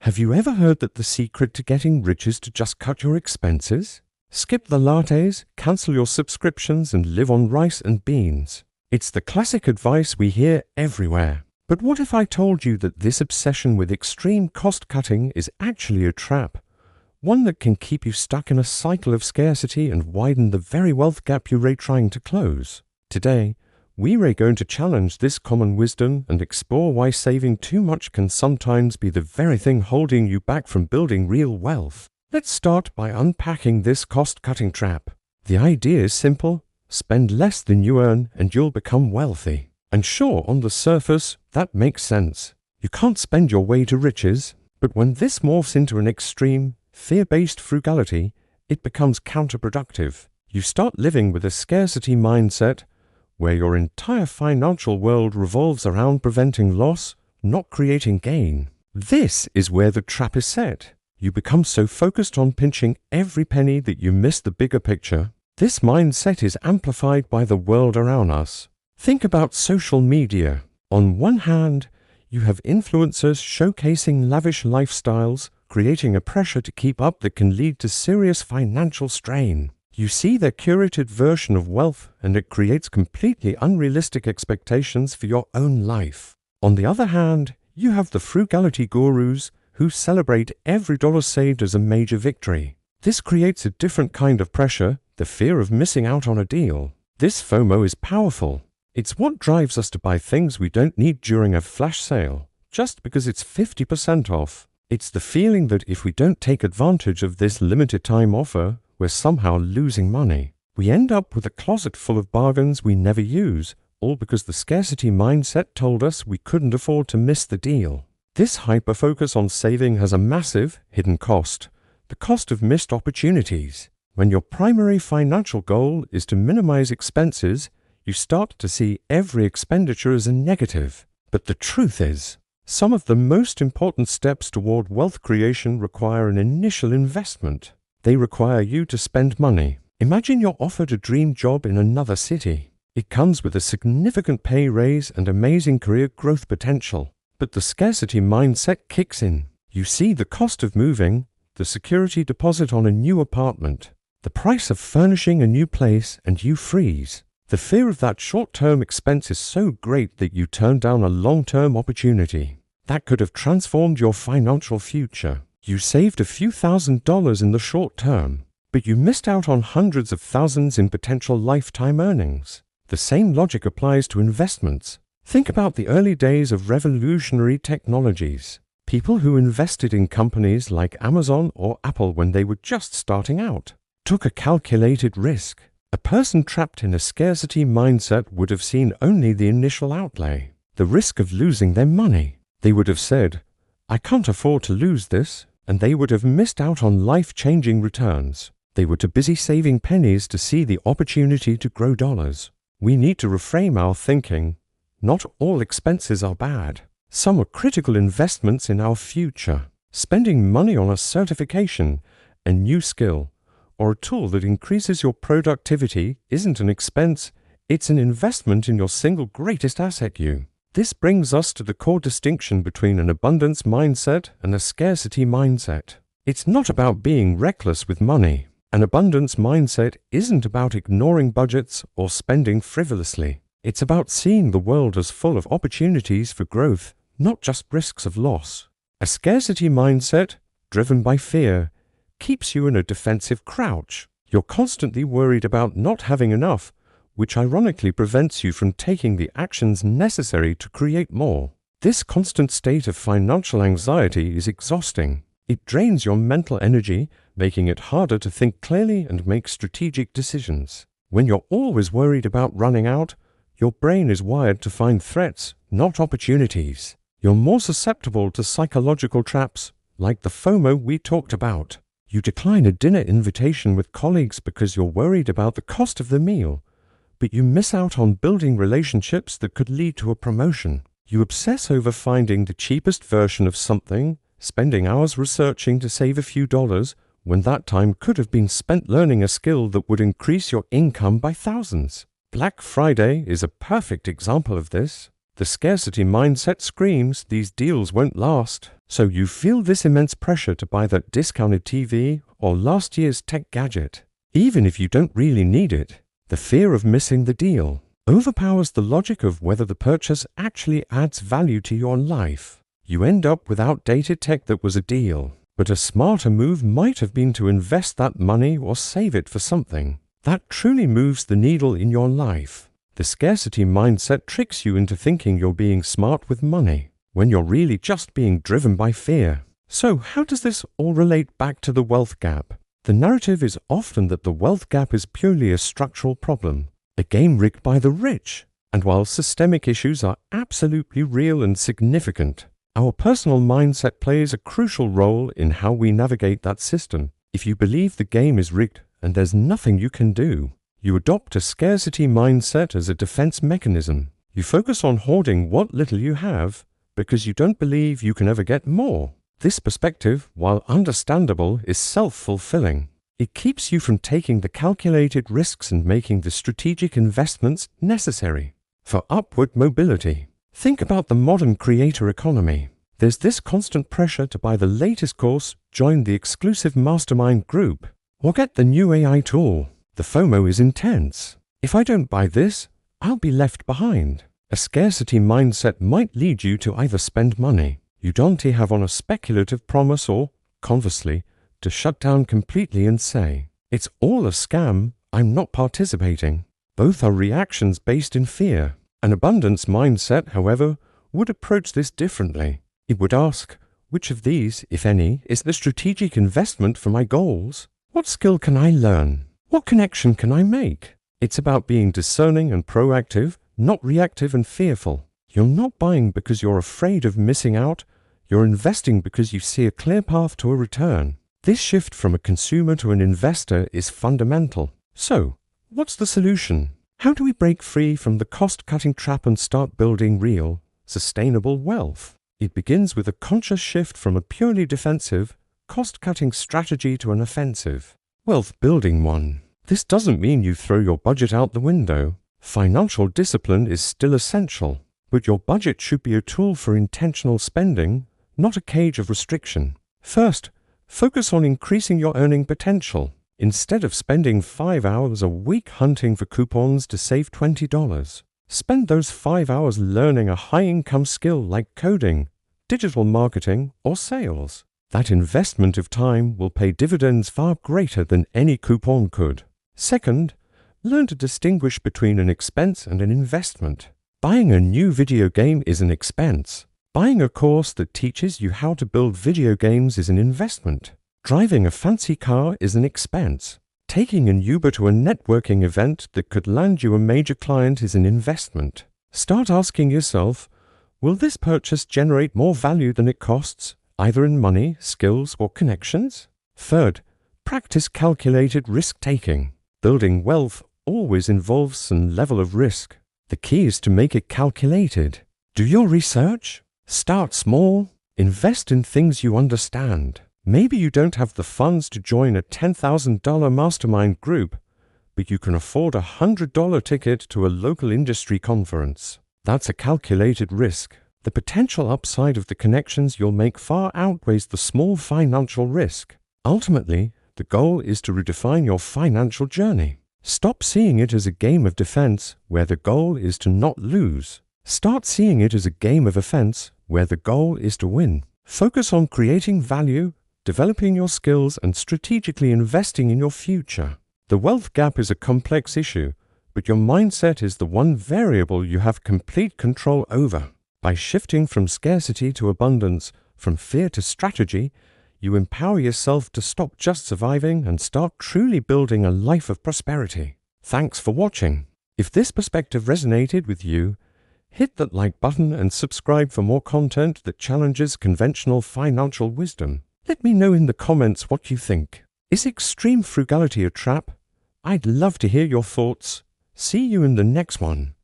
Have you ever heard that the secret to getting rich is to just cut your expenses? Skip the lattes, cancel your subscriptions, and live on rice and beans. It's the classic advice we hear everywhere. But what if I told you that this obsession with extreme cost-cutting is actually a trap? One that can keep you stuck in a cycle of scarcity and widen the very wealth gap you're trying to close. Today, we're going to challenge this common wisdom and explore why saving too much can sometimes be the very thing holding you back from building real wealth. Let's start by unpacking this cost-cutting trap. The idea is simple: spend less than you earn and you'll become wealthy. And sure, on the surface, that makes sense. You can't spend your way to riches, but when this morphs into an extreme, fear-based frugality, it becomes counterproductive. You start living with a scarcity mindset where your entire financial world revolves around preventing loss, not creating gain. This is where the trap is set. You become so focused on pinching every penny that you miss the bigger picture. This mindset is amplified by the world around us. Think about social media. On one hand, you have influencers showcasing lavish lifestyles, creating a pressure to keep up that can lead to serious financial strain. You see their curated version of wealth, and it creates completely unrealistic expectations for your own life. On the other hand, you have the frugality gurus who celebrate every dollar saved as a major victory. This creates a different kind of pressure, the fear of missing out on a deal. This FOMO is powerful. It's what drives us to buy things we don't need during a flash sale, just because it's 50% off. It's the feeling that if we don't take advantage of this limited time offer, we're somehow losing money. We end up with a closet full of bargains we never use, all because the scarcity mindset told us we couldn't afford to miss the deal. This hyper-focus on saving has a massive, hidden cost: the cost of missed opportunities. When your primary financial goal is to minimize expenses, you start to see every expenditure as a negative. But the truth is, some of the most important steps toward wealth creation require an initial investment. They require you to spend money. Imagine you're offered a dream job in another city. It comes with a significant pay raise and amazing career growth potential. But the scarcity mindset kicks in. You see the cost of moving, the security deposit on a new apartment, the price of furnishing a new place, and you freeze. The fear of that short-term expense is so great that you turn down a long-term opportunity that could have transformed your financial future. You saved a few $1,000s in the short term, but you missed out on hundreds of thousands in potential lifetime earnings. The same logic applies to investments. Think about the early days of revolutionary technologies. People who invested in companies like Amazon or Apple when they were just starting out took a calculated risk. A person trapped in a scarcity mindset would have seen only the initial outlay, the risk of losing their money. They would have said, "I can't afford to lose this," and they would have missed out on life-changing returns. They were too busy saving pennies to see the opportunity to grow dollars. We need to reframe our thinking. Not all expenses are bad. Some are critical investments in our future. Spending money on a certification, a new skill, or a tool that increases your productivity isn't an expense, it's an investment in your single greatest asset, you. This brings us to the core distinction between an abundance mindset and a scarcity mindset. It's not about being reckless with money. An abundance mindset isn't about ignoring budgets or spending frivolously. It's about seeing the world as full of opportunities for growth, not just risks of loss. A scarcity mindset, driven by fear, keeps you in a defensive crouch. You're constantly worried about not having enough, which ironically prevents you from taking the actions necessary to create more. This constant state of financial anxiety is exhausting. It drains your mental energy, making it harder to think clearly and make strategic decisions. When you're always worried about running out, your brain is wired to find threats, not opportunities. You're more susceptible to psychological traps, like the FOMO we talked about. You decline a dinner invitation with colleagues because you're worried about the cost of the meal, but you miss out on building relationships that could lead to a promotion. You obsess over finding the cheapest version of something, spending hours researching to save a few dollars, when that time could have been spent learning a skill that would increase your income by thousands. Black Friday is a perfect example of this. The scarcity mindset screams these deals won't last. So you feel this immense pressure to buy that discounted TV or last year's tech gadget, even if you don't really need it. The fear of missing the deal overpowers the logic of whether the purchase actually adds value to your life. You end up with outdated tech that was a deal, but a smarter move might have been to invest that money or save it for something that truly moves the needle in your life. The scarcity mindset tricks you into thinking you're being smart with money, when you're really just being driven by fear. So how does this all relate back to the wealth gap? The narrative is often that the wealth gap is purely a structural problem, a game rigged by the rich. And while systemic issues are absolutely real and significant, our personal mindset plays a crucial role in how we navigate that system. If you believe the game is rigged and there's nothing you can do, you adopt a scarcity mindset as a defense mechanism. You focus on hoarding what little you have because you don't believe you can ever get more. This perspective, while understandable, is self-fulfilling. It keeps you from taking the calculated risks and making the strategic investments necessary for upward mobility. Think about the modern creator economy. There's this constant pressure to buy the latest course, join the exclusive mastermind group, or get the new AI tool. The FOMO is intense. If I don't buy this, I'll be left behind. A scarcity mindset might lead you to either spend money you don't have on a speculative promise or, conversely, to shut down completely and say, "It's all a scam, I'm not participating." Both are reactions based in fear. An abundance mindset, however, would approach this differently. It would ask, which of these, if any, is the strategic investment for my goals? What skill can I learn? What connection can I make? It's about being discerning and proactive, not reactive and fearful. You're not buying because you're afraid of missing out. You're investing because you see a clear path to a return. This shift from a consumer to an investor is fundamental. So, what's the solution? How do we break free from the cost-cutting trap and start building real, sustainable wealth? It begins with a conscious shift from a purely defensive, cost-cutting strategy to an offensive, wealth-building one. This doesn't mean you throw your budget out the window. Financial discipline is still essential, but your budget should be a tool for intentional spending, not a cage of restriction. First, focus on increasing your earning potential. Instead of spending 5 hours a week hunting for coupons to save $20, spend those 5 hours learning a high-income skill like coding, digital marketing, or sales. That investment of time will pay dividends far greater than any coupon could. Second, learn to distinguish between an expense and an investment. Buying a new video game is an expense. Buying a course that teaches you how to build video games is an investment. Driving a fancy car is an expense. Taking an Uber to a networking event that could land you a major client is an investment. Start asking yourself, will this purchase generate more value than it costs, either in money, skills, or connections? Third, practice calculated risk-taking. Building wealth always involves some level of risk. The key is to make it calculated. Do your research. Start small. Invest in things you understand. Maybe you don't have the funds to join a $10,000 mastermind group, but you can afford a $100 ticket to a local industry conference. That's a calculated risk. The potential upside of the connections you'll make far outweighs the small financial risk. Ultimately, the goal is to redefine your financial journey. Stop seeing it as a game of defense where the goal is to not lose. Start seeing it as a game of offense where the goal is to win. Focus on creating value, developing your skills, and strategically investing in your future. The wealth gap is a complex issue, but your mindset is the one variable you have complete control over. By shifting from scarcity to abundance, from fear to strategy, you empower yourself to stop just surviving and start truly building a life of prosperity. Thanks for watching. If this perspective resonated with you, hit that like button and subscribe for more content that challenges conventional financial wisdom. Let me know in the comments what you think. Is extreme frugality a trap? I'd love to hear your thoughts. See you in the next one.